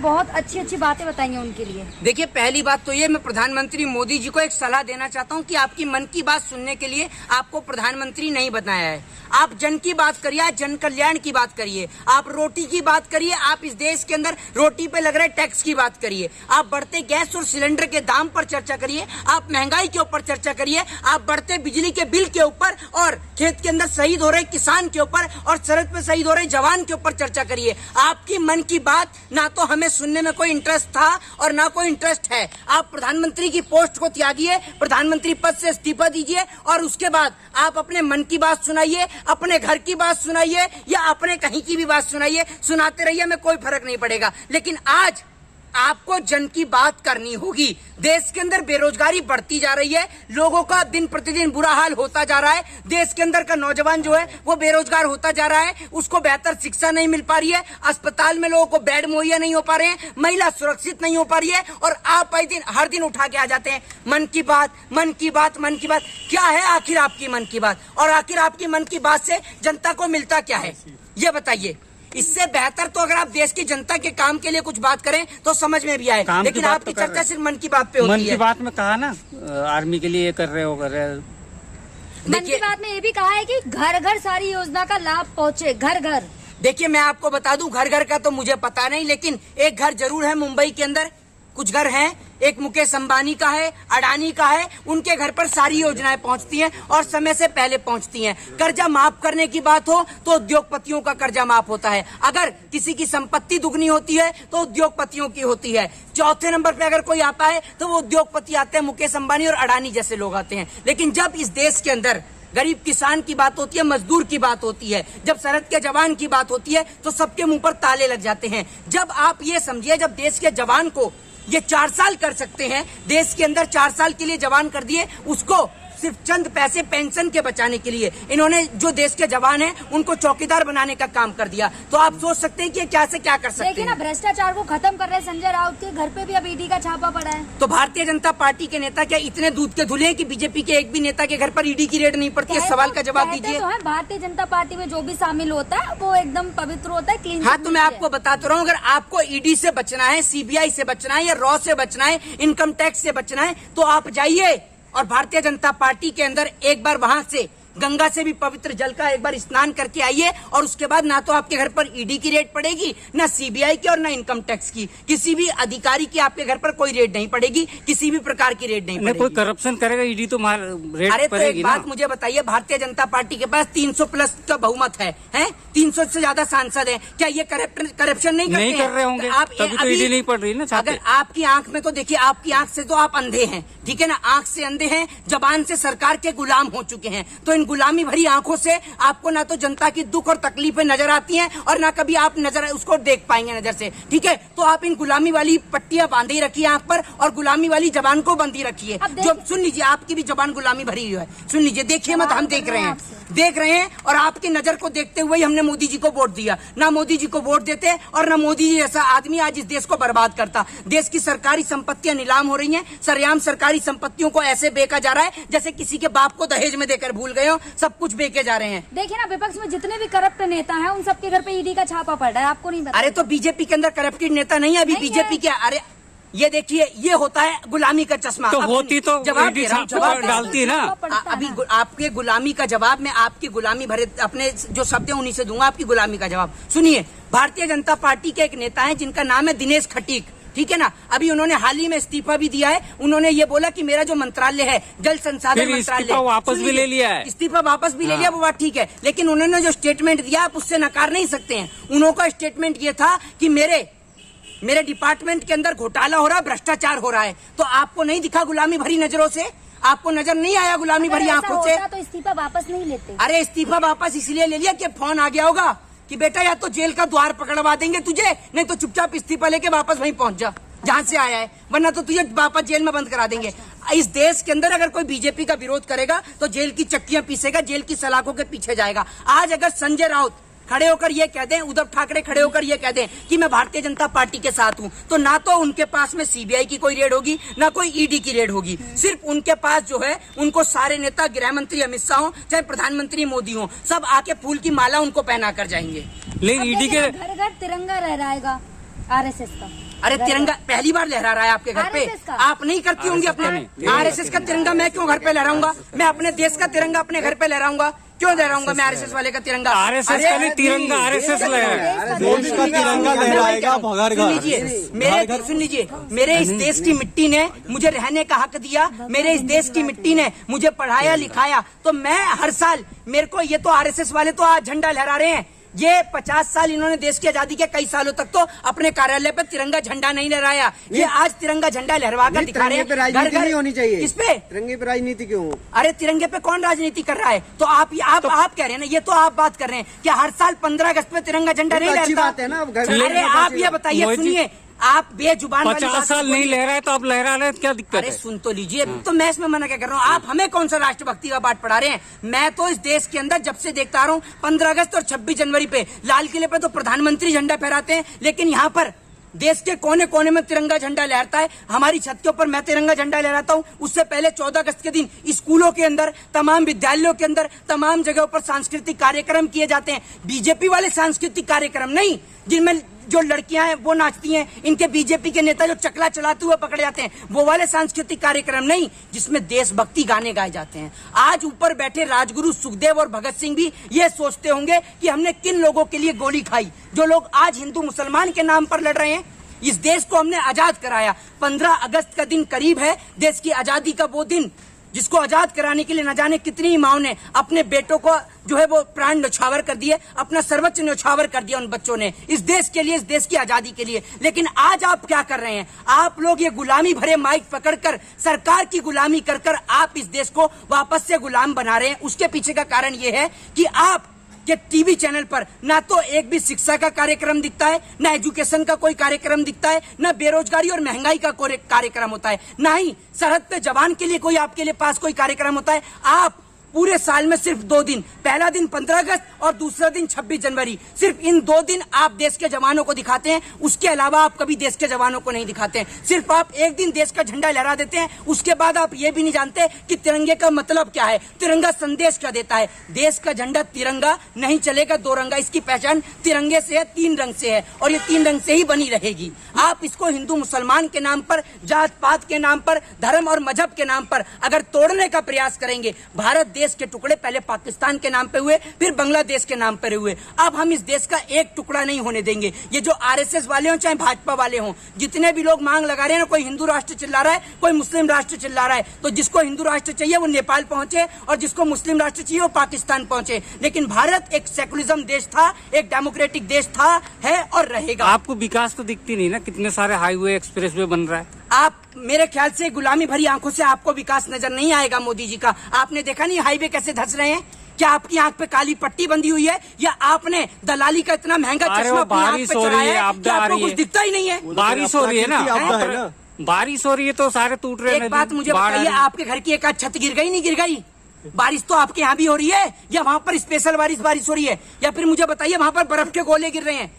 बहुत अच्छी अच्छी बातें बताई हैं उनके लिए। देखिए, पहली बात तो ये, मैं प्रधानमंत्री मोदी जी को एक सलाह देना चाहता हूँ कि आपकी मन की बात सुनने के लिए आपको प्रधानमंत्री नहीं बनाया है। आप जन की बात करिए, जन कल्याण की बात करिए, आप रोटी की बात करिए, आप इस देश के अंदर रोटी पे लग रहे टैक्स की बात करिए, आप बढ़ते गैस और सिलेंडर के दाम पर चर्चा करिए, आप महंगाई के ऊपर चर्चा करिए, आप बढ़ते बिजली के बिल के ऊपर और खेत के अंदर शहीद हो रहे किसान के ऊपर और सरहद पे शहीद हो रहे जवान के ऊपर चर्चा करिए। आपकी मन की बात ना तो हमें सुनने में कोई इंटरेस्ट था और ना कोई इंटरेस्ट है। आप प्रधानमंत्री की पोस्ट को त्यागिए, प्रधानमंत्री पद से इस्तीफा दीजिए और उसके बाद आप अपने मन की बात सुनाइए, अपने घर की बात सुनाइए या अपने कहीं की भी बात सुनाइए, सुनाते रहिए, हमें कोई फर्क नहीं पड़ेगा। लेकिन आज आपको जन की बात करनी होगी। देश के अंदर बेरोजगारी बढ़ती जा रही है, लोगों का दिन प्रतिदिन बुरा हाल होता जा रहा है, देश के अंदर का नौजवान जो है वो बेरोजगार होता जा रहा है, उसको बेहतर शिक्षा नहीं मिल पा रही है, अस्पताल में लोगों को बेड मुहैया नहीं हो पा रहे हैं, महिला सुरक्षित नहीं हो पा रही है और आप हर दिन उठा के आ जाते हैं मन की बात, मन की बात, मन की बात। क्या है आखिर आपकी मन की बात और आखिर आपकी मन की बात से जनता को मिलता क्या है, ये बताइए। इससे बेहतर तो अगर आप देश की जनता के काम के लिए कुछ बात करें तो समझ में भी आए, लेकिन आपकी चर्चा सिर्फ मन की बात पे होती है। मन की बात में कहा ना, आर्मी के लिए ये कर रहे हो, कर रहे। मन की बात में ये भी कहा है कि घर घर सारी योजना का लाभ पहुंचे, घर घर। देखिए, मैं आपको बता दूं, घर घर का तो मुझे पता नहीं, लेकिन एक घर जरूर है मुंबई के अंदर, कुछ घर हैं, एक मुकेश अंबानी का है, अडानी का है, उनके घर पर सारी योजनाएं पहुंचती हैं और समय से पहले पहुंचती हैं। कर्जा माफ करने की बात हो तो उद्योगपतियों का कर्जा माफ होता है, अगर किसी की संपत्ति दुगनी होती है तो उद्योगपतियों की होती है। चौथे नंबर पे अगर कोई आता है तो वो उद्योगपति आते हैं, मुकेश अंबानी और अडानी जैसे लोग आते हैं। लेकिन जब इस देश के अंदर गरीब किसान की बात होती है, मजदूर की बात होती है, जब सरहद के जवान की बात होती है तो सबके मुंह पर ताले लग जाते हैं। जब आप ये समझिए, जब देश के जवान को ये 4 साल कर सकते हैं, देश के अंदर 4 साल के लिए जवान कर दिए, उसको सिर्फ चंद पैसे पेंशन के बचाने के लिए इन्होंने जो देश के जवान हैं उनको चौकीदार बनाने का काम कर दिया। तो आप सोच सकते हैं कि क्या से क्या कर सकते हैं। देखिए ना, भ्रष्टाचार को खत्म कर रहे संजय राउत के घर पे भी अब ईडी का छापा पड़ा है। तो भारतीय जनता पार्टी के नेता क्या इतने दूध के धुले हैं कि बीजेपी के एक भी नेता के घर पर ईडी की रेड नहीं पड़ती है? सवाल का जवाब दीजिए। तो है, भारतीय जनता पार्टी में जो भी शामिल होता है वो एकदम पवित्र होता है, क्लीन। हाँ, तो मैं आपको बताता रहा हूँ, अगर आपको ईडी से बचना है, सीबीआई से बचना है या रॉ से बचना है, इनकम टैक्स से बचना है, तो आप जाइए और भारतीय जनता पार्टी के अंदर एक बार वहां से गंगा से भी पवित्र जल का एक बार स्नान करके आइए और उसके बाद ना तो आपके घर पर ईडी की रेड पड़ेगी, ना सीबीआई की और ना इनकम टैक्स की, किसी भी अधिकारी की आपके घर पर कोई रेड नहीं पड़ेगी, किसी भी प्रकार की रेड नहीं पड़ेगी। कोई करप्शन करेगा ईडी तो रेड अरे तो पड़ेगी एक ना। बात मुझे बताइए, भारतीय जनता पार्टी के पास 300 प्लस का बहुमत है 300 से ज्यादा सांसद हैं, क्या ये करप्शन नहीं करते? नहीं कर रहे होंगे, तभी तो ईडी नहीं पड़ रही ना। अगर आपकी आंख में, तो देखिए आपकी आंख से तो आप अंधे हैं, ठीक है ना, आंख से अंधे हैं, जबान से सरकार के गुलाम हो चुके हैं, तो इन गुलामी भरी आंखों से आपको ना तो जनता की दुख और तकलीफें नजर आती हैं और ना कभी आप नजर उसको देख पाएंगे नजर से, ठीक है। तो आप इन गुलामी वाली पट्टियां बांधे ही रखिए आंख पर और गुलामी वाली जबान को बंदी रखिए। जो सुन लीजिए, आपकी भी जबान गुलामी भरी हुई है, सुन लीजिए, देखिए मत, हम देख रहे हैं और आपकी नजर को देखते हुए ही हमने मोदी जी को वोट दिया। ना मोदी जी को वोट देते और ना मोदी जी जैसा आदमी आज इस देश को बर्बाद करता। देश की सरकारी संपत्तियां नीलाम हो रही हैं, सरेआम सरकारी संपत्तियों को ऐसे बेचा जा रहा है जैसे किसी के बाप को दहेज में देकर भूल गए हो, सब कुछ बेचे जा रहे हैं। देखिए ना, विपक्ष में जितने भी करप्ट नेता हैं उन सबके घर पे ईडी का छापा पड़ रहा है, आपको नहीं पता? अरे तो बीजेपी के अंदर करप्टेड नेता नहीं है अभी, बीजेपी क्या, अरे ये देखिए, ये होता है गुलामी का चश्मा। तो होती तो जवाब डालती है ना। अभी आपके गुलामी का जवाब, मैं आपकी गुलामी भरे अपने जो शब्द है उन्हीं से दूंगा आपकी गुलामी का जवाब। सुनिए, भारतीय जनता पार्टी के एक नेता है जिनका नाम है दिनेश खटीक, ठीक है ना, अभी उन्होंने हाल ही में इस्तीफा भी दिया है। उन्होंने ये बोला कि मेरा जो मंत्रालय है, जल संसाधन मंत्रालय, वापस भी ले लिया है, इस्तीफा वापस भी ले लिया, वो बात ठीक है, लेकिन उन्होंने जो स्टेटमेंट दिया आप उससे नकार नहीं सकते हैं। उन्होंने स्टेटमेंट ये था कि मेरे डिपार्टमेंट के अंदर घोटाला हो रहा है, भ्रष्टाचार हो रहा है। तो आपको नहीं दिखा गुलामी भरी नजरों से? आपको नजर नहीं आया गुलामी भरी आंखों से? तो इस्तीफा वापस नहीं लेते। अरे इस्तीफा वापस इसलिए ले लिया कि फोन आ गया होगा कि बेटा या तो जेल का द्वार पकड़वा देंगे तुझे, नहीं तो चुपचाप इस्तीफा लेके वापस वहीं पहुंच जा जहां से आया है, वरना तो तुझे वापस जेल में बंद करा देंगे। इस देश के अंदर अगर कोई बीजेपी का विरोध करेगा तो जेल की चक्कियां पीसेगा, जेल की सलाखों के पीछे जाएगा। आज अगर संजय राउत खड़े होकर ये कह दें, उद्धव ठाकरे खड़े होकर ये कह दें कि मैं भारतीय जनता पार्टी के साथ हूं, तो ना तो उनके पास में सीबीआई की कोई रेड होगी, ना कोई ईडी की रेड होगी। सिर्फ उनके पास जो है, उनको सारे नेता, गृह मंत्री अमित शाह हो चाहे प्रधानमंत्री मोदी हो, सब आके फूल की माला उनको पहना कर जाएंगे। लेकिन ईडी के घर घर तिरंगा लहराएगा, आरएसएस का। अरे तिरंगा पहली बार लहरा रहा है आपके घर पे, RSS का। आप नहीं करती होंगी अपने आरएसएस का तिरंगा। मैं क्यों घर पे लहराऊंगा? मैं अपने देश का तिरंगा अपने घर पे लहराऊंगा, क्यों लहराऊंगा मैं आरएसएस वाले का तिरंगा? आरएसएस का नहीं, तिरंगा आरएसएस लहरा। मोदी का तिरंगा लहराएगा घर सुन घर। लीजिए मेरे इस देश की मिट्टी ने मुझे रहने का हक दिया, मेरे इस देश की मिट्टी ने मुझे पढ़ाया लिखाया, तो मैं हर साल मेरे को, ये तो आरएसएस वाले तो आज झंडा लहरा रहे हैं, ये 50 साल इन्होंने देश की आजादी के कई सालों तक तो अपने कार्यालय पे तिरंगा झंडा नहीं लहराया, ये आज तिरंगा झंडा लहरवा कर दिखा रहे हैं। राजनीति नहीं होनी चाहिए। किस पे? तिरंगे पे राजनीति क्यों? अरे तिरंगे पे कौन राजनीति कर रहा है? तो आप कह रहे हैं ना, ये तो आप बात कर रहे हैं कि हर साल 15 अगस्त पे तिरंगा झंडा नहीं अच्छी लहरता बात है ना। अरे आप ये बताइए, सुनिए, आप बेजुबान वाली 50 बात साल नहीं लहराए तो अब लहरा रहे, क्या दिक्कत अरे है? सुन तो लीजिए, तो मैं इसमें मना क्या कर रहा हूँ? आप हमें कौन सा राष्ट्रभक्ति का पाठ पढ़ा रहे हैं? मैं तो इस देश के अंदर जब से देखता आ रहा हूँ 15 अगस्त और 26 जनवरी पे लाल किले पे तो प्रधानमंत्री झंडा फहराते हैं, लेकिन यहाँ पर देश के कोने कोने में तिरंगा झंडा लहरता है। हमारी छत के ऊपर मैं तिरंगा झंडा लहराता हूँ। उससे पहले 14 अगस्त के दिन स्कूलों के अंदर, तमाम विद्यालयों के अंदर, तमाम जगहों पर सांस्कृतिक कार्यक्रम किए जाते हैं। बीजेपी वाले सांस्कृतिक कार्यक्रम नहीं, जिनमें जो लड़कियां हैं वो नाचती हैं, इनके बीजेपी के नेता जो चकला चलाते हुए पकड़े जाते हैं, वो वाले सांस्कृतिक कार्यक्रम नहीं जिसमें देशभक्ति गाने गाए जाते हैं। आज ऊपर बैठे राजगुरु सुखदेव और भगत सिंह भी ये सोचते होंगे कि हमने किन लोगों के लिए गोली खाई। जो लोग आज हिंदू मुसलमान के नाम पर लड़ रहे हैं, इस देश को हमने आजाद कराया। 15 अगस्त का दिन करीब है, देश की आजादी का वो दिन जिसको आजाद कराने के लिए न जाने कितनी माओ ने अपने बेटों को जो है वो प्राण न्यौछावर कर दिए, अपना सर्वोच्च न्यौछावर कर दिया उन बच्चों ने इस देश के लिए, इस देश की आजादी के लिए। लेकिन आज आप क्या कर रहे हैं? आप लोग ये गुलामी भरे माइक पकड़कर सरकार की गुलामी कर कर आप इस देश को वापस से गुलाम बना रहे हैं। उसके पीछे का कारण ये है कि आप ये टीवी चैनल पर ना तो एक भी शिक्षा का कार्यक्रम दिखता है, ना एजुकेशन का कोई कार्यक्रम दिखता है, ना बेरोजगारी और महंगाई का कोई कार्यक्रम होता है, ना ही सरहद पे जवान के लिए कोई आपके लिए पास कोई कार्यक्रम होता है। आप पूरे साल में सिर्फ 2 दिन, पहला दिन 15 अगस्त और दूसरा दिन 26 जनवरी, सिर्फ इन 2 दिन आप देश के जवानों को दिखाते हैं। उसके अलावा आप कभी देश के जवानों को नहीं दिखाते हैं। सिर्फ आप एक दिन देश का झंडा लहरा देते हैं, उसके बाद आप ये भी नहीं जानते कि तिरंगे का मतलब क्या है, तिरंगा संदेश क्या देता है। देश का झंडा तिरंगा नहीं चलेगा, 2 रंगा। इसकी पहचान तिरंगे से है, 3 रंग से है, और ये 3 रंग से ही बनी रहेगी। आप इसको हिंदू मुसलमान के नाम पर, जात पात के नाम पर, धर्म और मजहब के नाम पर अगर तोड़ने का प्रयास करेंगे, भारत देश के टुकड़े पहले पाकिस्तान के नाम पे हुए, फिर बांग्लादेश के नाम पर हुए, अब हम इस देश का एक टुकड़ा नहीं होने देंगे। ये जो आरएसएस वाले हों चाहे भाजपा वाले हों, जितने भी लोग मांग लगा रहे हैं ना, कोई हिंदू राष्ट्र चिल्ला रहा है, कोई मुस्लिम राष्ट्र चिल्ला रहा है, तो जिसको हिंदू राष्ट्र चाहिए वो नेपाल पहुंचे और जिसको मुस्लिम राष्ट्र चाहिए वो पाकिस्तान पहुंचे। लेकिन भारत एक सेकुलरिज्म देश था, एक डेमोक्रेटिक देश था, है और रहेगा। आपको विकास तो दिखती नहीं ना, कितने सारे हाईवे एक्सप्रेसवे बन रहा है। आप मेरे ख्याल से गुलामी भरी आंखों से आपको विकास नजर नहीं आएगा मोदी जी का। आपने देखा नहीं हाईवे कैसे धंस रहे हैं? क्या आपकी आंख पे काली पट्टी बंधी हुई है, या आपने दलाली का इतना महंगा चश्मा अपनी आंख पे चढ़ाया है कि आपको कुछ दिखता ही नहीं है? बारिश हो रही है ना, बारिश हो रही है तो सारे टूट रहे हैं। एक बात मुझे बताइए, आपके घर की एक आध छत गिर गई नहीं गिर गई? बारिश तो आपके यहाँ भी हो रही है, या वहाँ पर स्पेशल बारिश हो रही है? या फिर मुझे बताइए वहाँ पर बर्फ के गोले गिर रहे हैं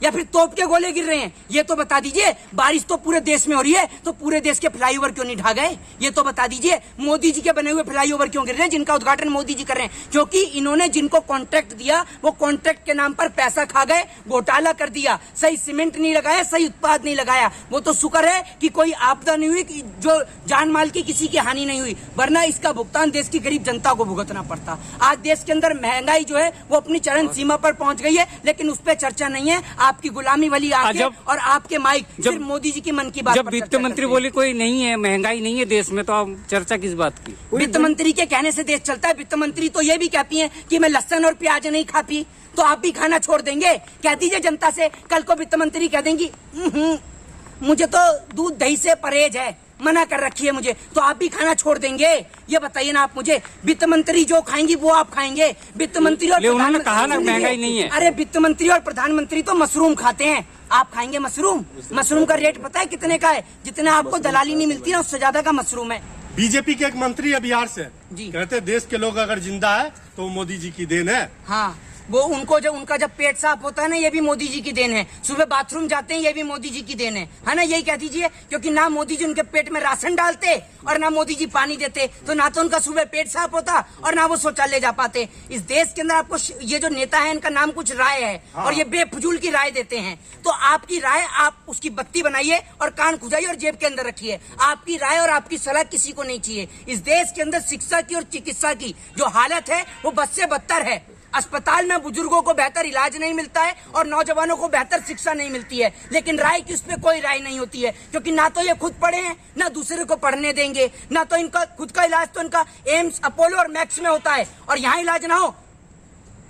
या फिर तोप के गोले गिर रहे हैं? ये तो बता दीजिए। बारिश तो पूरे देश में हो रही है, तो पूरे देश के फ्लाईओवर क्यों नहीं ढा गए? ये तो बता दीजिए। मोदी जी के बने हुए फ्लाईओवर क्यों गिर रहे हैं, जिनका उद्घाटन मोदी जी कर रहे हैं? क्योंकि इन्होंने जिनको कॉन्ट्रैक्ट दिया वो कॉन्ट्रैक्ट के नाम पर पैसा खा गए, घोटाला कर दिया, सही सीमेंट नहीं लगाया, सही उत्पाद नहीं लगाया। वो तो शुक्र है कि कोई आपदा नहीं हुई, कि जो जान माल की किसी की हानि नहीं हुई, वरना इसका भुगतान देश की गरीब जनता को भुगतना पड़ता। आज देश के अंदर महंगाई जो है वो अपनी चरम सीमा पर पहुंच गई है, लेकिन उस पर चर्चा नहीं है। आपकी गुलामी वाली आंखें और आपके माइक सिर्फ मोदी जी की मन की बात। जब वित्त मंत्री बोली कोई नहीं है, महंगाई नहीं है देश में, तो आप चर्चा किस बात की? वित्त मंत्री के कहने से देश चलता है। वित्त मंत्री तो ये भी कहती हैं कि मैं लहसुन और प्याज नहीं खाती, तो आप भी खाना छोड़ देंगे? कह दीजिए जनता से, कल को वित्त मंत्री कह देंगी मुझे तो दूध दही से परहेज है, मना कर रखी है मुझे, तो आप भी खाना छोड़ देंगे? ये बताइए ना आप मुझे। वित्त मंत्री जो खाएंगी वो आप खाएंगे? वित्त मंत्री और उन्होंने कहा ना महंगाई नहीं है। अरे वित्त मंत्री और प्रधानमंत्री तो मशरूम खाते हैं, आप खाएंगे मशरूम? मशरूम का रेट पता है कितने का है? जितना आपको दलाली नहीं मिलती ना, उससे ज्यादा का मशरूम है। बीजेपी के एक मंत्री है बिहार से जी, कहते देश के लोग अगर जिंदा है तो मोदी जी की देन है। हाँ, वो उनको जब उनका जब पेट साफ होता है ना, ये भी मोदी जी की देन है। सुबह बाथरूम जाते हैं, ये भी मोदी जी की देन है ना, यही कह दीजिए। क्योंकि ना मोदी जी उनके पेट में राशन डालते और ना मोदी जी पानी देते, तो ना तो उनका सुबह पेट साफ होता और ना वो शौचालय जा पाते। इस देश के अंदर आपको ये जो नेता है, इनका नाम कुछ राय है और ये बेफजूल की राय देते हैं। तो आपकी राय, आप उसकी बत्ती बनाइए और कान खुजाइए और जेब के अंदर रखिए। आपकी राय और आपकी सलाह किसी को नहीं चाहिए। इस देश के अंदर शिक्षा की और चिकित्सा की जो हालत है वो बद से बदतर है। अस्पताल में बुजुर्गों को बेहतर इलाज नहीं मिलता है और नौजवानों को बेहतर शिक्षा नहीं मिलती है। लेकिन राय की उस पर कोई राय नहीं होती है, क्योंकि ना तो ये खुद पढ़े हैं, ना दूसरे को पढ़ने देंगे। ना तो इनका खुद का इलाज तो इनका एम्स, अपोलो और मैक्स में होता है, और यहाँ इलाज ना हो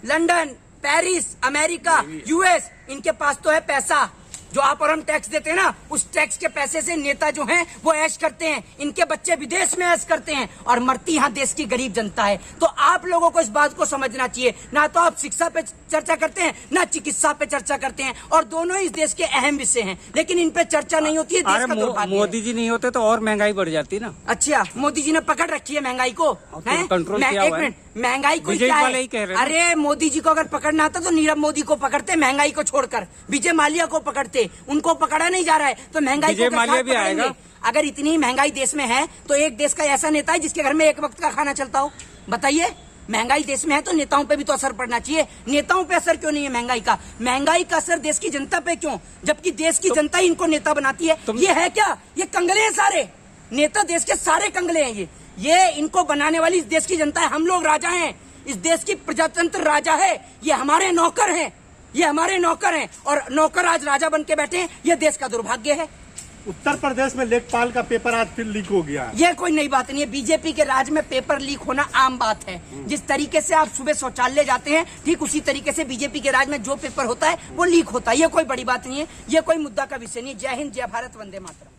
लंदन, पेरिस, अमेरिका, यूएस। इनके पास तो है पैसा। जो आप और हम टैक्स देते हैं ना, उस टैक्स के पैसे से नेता जो हैं वो ऐश करते हैं। इनके बच्चे विदेश में ऐश करते हैं और मरती यहाँ देश की गरीब जनता है। तो आप लोगों को इस बात को समझना चाहिए। ना तो आप शिक्षा पे चर्चा करते हैं, ना चिकित्सा पे चर्चा करते हैं, और दोनों इस देश के अहम विषय हैं, लेकिन इन पे चर्चा नहीं होती है। देश का दुर्भाग्य है। मोदी जी नहीं होते तो और महंगाई बढ़ जाती ना। अच्छा, मोदी जी ने पकड़ रखी है महंगाई को, कंट्रोल किया हुआ है। महंगाई को क्या है? अरे मोदी जी को अगर पकड़ना आता तो नीरव मोदी को पकड़ते, महंगाई को छोड़कर विजय माल्या को पकड़ते। उनको पकड़ा नहीं जा रहा है तो महंगाई को माल्या भी आएगा। अगर इतनी महंगाई देश में है तो एक देश का ऐसा नेता है जिसके घर में एक वक्त का खाना चलता हो? बताइए। महंगाई देश में है तो नेताओं पे भी तो असर पड़ना चाहिए। नेताओं पे असर क्यों नहीं है महंगाई का? महंगाई का असर देश की जनता पे क्यों, जबकि देश की जनता ही इनको नेता बनाती है? ये है क्या? ये कंगले हैं सारे नेता, देश के सारे कंगले हैं ये इनको बनाने वाली इस देश की जनता है। हम लोग राजा हैं, इस देश की प्रजातंत्र राजा है, ये हमारे नौकर हैं, ये हमारे नौकर हैं, और नौकर आज राजा बन के बैठे हैं। ये देश का दुर्भाग्य है। उत्तर प्रदेश में लेखपाल का पेपर आज फिर लीक हो गया। ये कोई नई बात नहीं है। बीजेपी के राज में पेपर लीक होना आम बात है। जिस तरीके से आप सुबह शौचालय जाते हैं, ठीक उसी तरीके से बीजेपी के राज में जो पेपर होता है वो लीक होता है। ये कोई बड़ी बात नहीं है, ये कोई मुद्दा का विषय नहीं है। जय हिंद, जय भारत, वंदे मातरम।